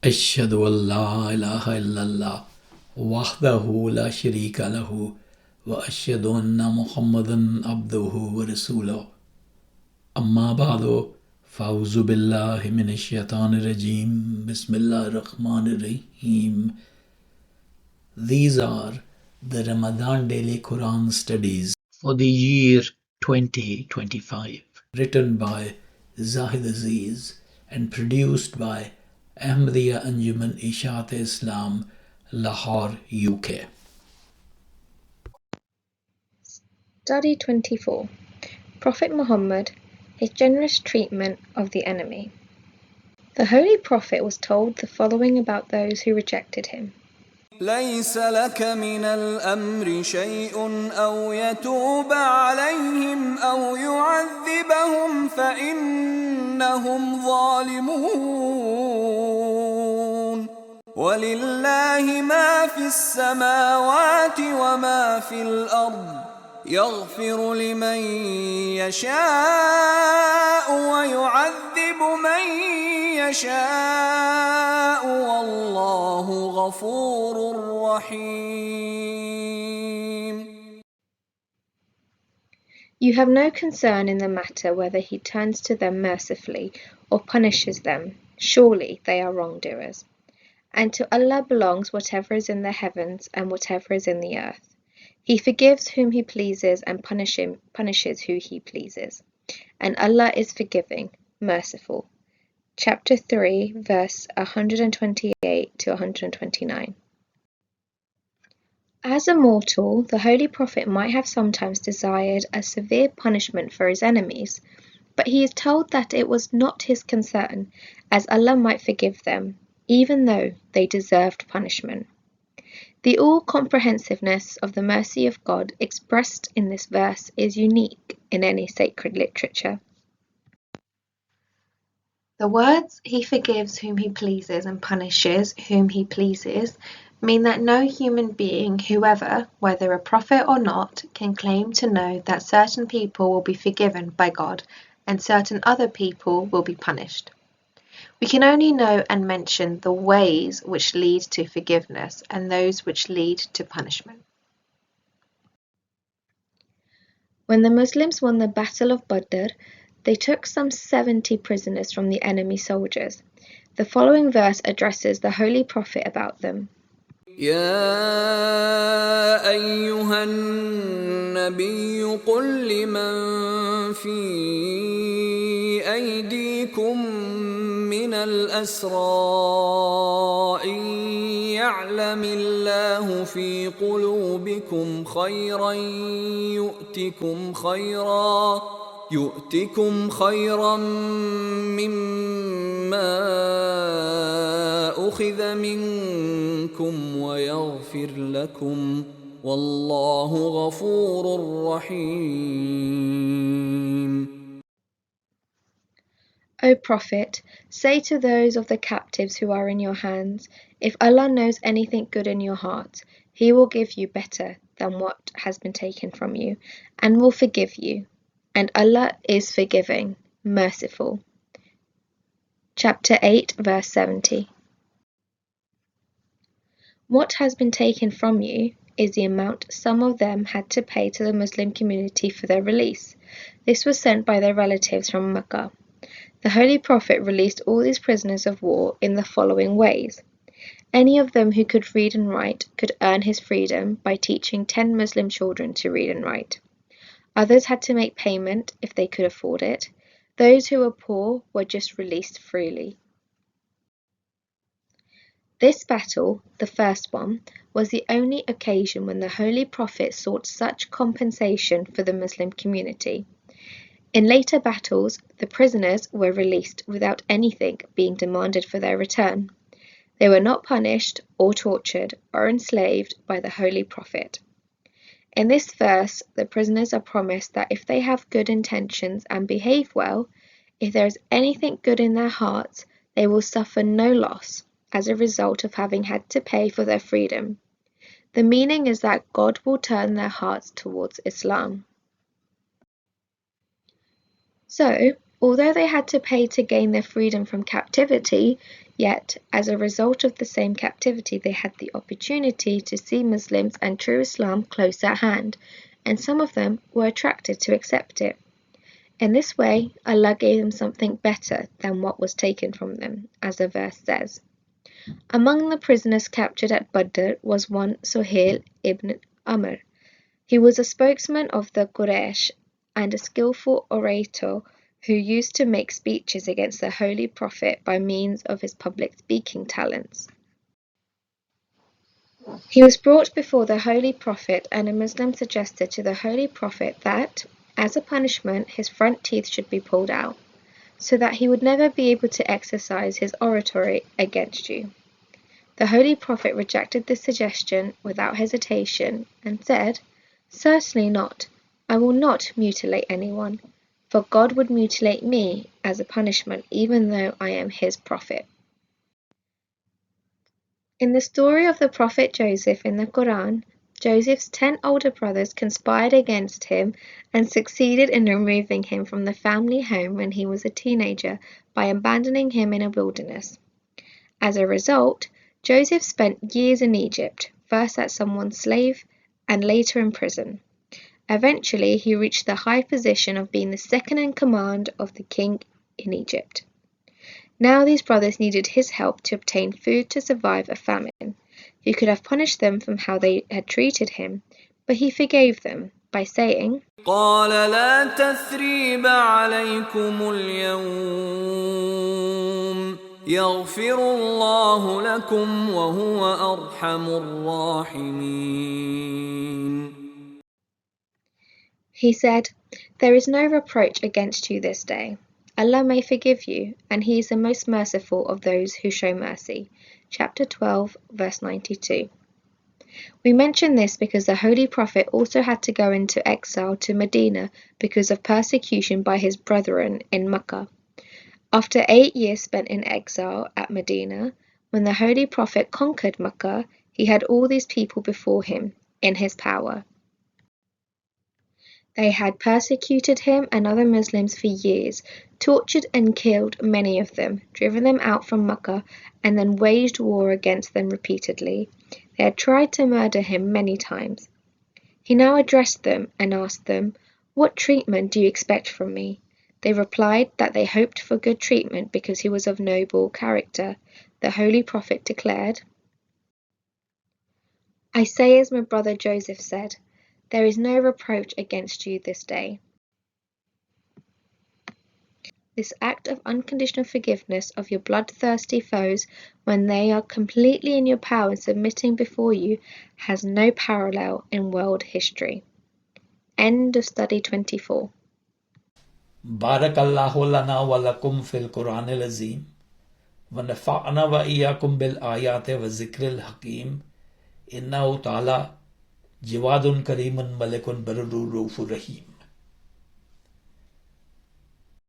أشهد أن لا إله إلا الله وحده لا شريك له وأشهد أن محمدا عبده ورسوله أما بعد فأعوذ بالله من الشيطان الرجيم بسم الله الرحمن الرحيم. These are the Ramadan Daily Quran Studies for the year 2025, written by Zahid Aziz and produced by Ahmadiyya Anjuman Ishaat Islam, Lahore, UK. Study 24. Prophet Muhammad, his generous treatment of the enemy. The Holy Prophet was told the following about those who rejected him. ليس لك من الأمر شيء أو يتوب عليهم أو يعذبهم فإنهم ظالمون ولله ما في السماوات وما في الأرض يغفر لمن يشاء ويعذب من يشاء والله غفور رحيم. You have no concern in the matter whether he turns to them mercifully or punishes them. Surely they are wrongdoers. And to Allah belongs whatever is in the heavens and whatever is in the earth. He forgives whom he pleases and punishes who he pleases. And Allah is forgiving, merciful. Chapter 3, verse 128 to 129. As a mortal, the Holy Prophet might have sometimes desired a severe punishment for his enemies, but he is told that it was not his concern, as Allah might forgive them, even though they deserved punishment. The all-comprehensiveness of the mercy of God expressed in this verse is unique in any sacred literature. The words, he forgives whom he pleases and punishes whom he pleases, mean that no human being, whoever, whether a prophet or not, can claim to know that certain people will be forgiven by God and certain other people will be punished. We can only know and mention the ways which lead to forgiveness and those which lead to punishment. When the Muslims won the Battle of Badr, they took some 70 prisoners from the enemy soldiers. The following verse addresses the Holy Prophet about them. يا أيها النبي قل لمن في أيديكم من الأسرى إن يعلم الله في قلوبكم خيرا يؤتكم خيرا مما أخذ منكم ويغفر لكم والله غفور رحيم. O Prophet, say to those of the captives who are in your hands, if Allah knows anything good in your heart, He will give you better than what has been taken from you, and will forgive you. And Allah is forgiving, merciful. Chapter 8, verse 70. What has been taken from you is the amount some of them had to pay to the Muslim community for their release. This was sent by their relatives from Mecca. The Holy Prophet released all these prisoners of war in the following ways. Any of them who could read and write could earn his freedom by teaching 10 Muslim children to read and write. Others had to make payment if they could afford it. Those who were poor were just released freely. This battle, the first one, was the only occasion when the Holy Prophet sought such compensation for the Muslim community. In later battles, the prisoners were released without anything being demanded for their return. They were not punished or tortured or enslaved by the Holy Prophet. In this verse, the prisoners are promised that if they have good intentions and behave well, if there is anything good in their hearts, they will suffer no loss as a result of having had to pay for their freedom. The meaning is that God will turn their hearts towards Islam. So, although they had to pay to gain their freedom from captivity, Yet, as a result of the same captivity, they had the opportunity to see Muslims and true Islam close at hand, and some of them were attracted to accept it. In this way, Allah gave them something better than what was taken from them, as the verse says. Among the prisoners captured at Badr was one Suhail ibn Amr. He was a spokesman of the Quraysh and a skillful orator who used to make speeches against the Holy Prophet by means of his public speaking talents. He was brought before the Holy Prophet, and a Muslim suggested to the Holy Prophet that, as a punishment, his front teeth should be pulled out, so that he would never be able to exercise his oratory against you. The Holy Prophet rejected this suggestion without hesitation and said, "Certainly not. I will not mutilate anyone, for God would mutilate me as a punishment even though I am his prophet." In the story of the Prophet Joseph in the Quran, Joseph's 10 older brothers conspired against him and succeeded in removing him from the family home when he was a teenager by abandoning him in a wilderness. As a result, Joseph spent years in Egypt, first as someone's slave and later in prison. Eventually, he reached the high position of being the second in command of the king in Egypt. Now these brothers needed his help to obtain food to survive a famine. He could have punished them from how they had treated him, but he forgave them by saying, قال لا تثريب عليكم اليوم يغفر الله لكم وهو أرحم الراحمين. He said, "There is no reproach against you this day. Allah may forgive you, and He is the most merciful of those who show mercy." Chapter 12, verse 92. We mention this because the Holy Prophet also had to go into exile to Medina because of persecution by his brethren in Mecca. After 8 years spent in exile at Medina, when the Holy Prophet conquered Mecca, he had all these people before him in his power. They had persecuted him and other Muslims for years, tortured and killed many of them, driven them out from Mecca, and then waged war against them repeatedly. They had tried to murder him many times. He now addressed them and asked them, "What treatment do you expect from me?" They replied that they hoped for good treatment because he was of noble character. The Holy Prophet declared, "I say as my brother Joseph said, there is no reproach against you this day." This act of unconditional forgiveness of your bloodthirsty foes when they are completely in your power and submitting before you has no parallel in world history. End of study 24. Barakallahu lana wa lakum fil Quran al-Azim wa nafa'ana wa iyyakum bil ayati wa zikril hakim innahu ta'ala Jawadun Karimun Malikun Barurur Rahim.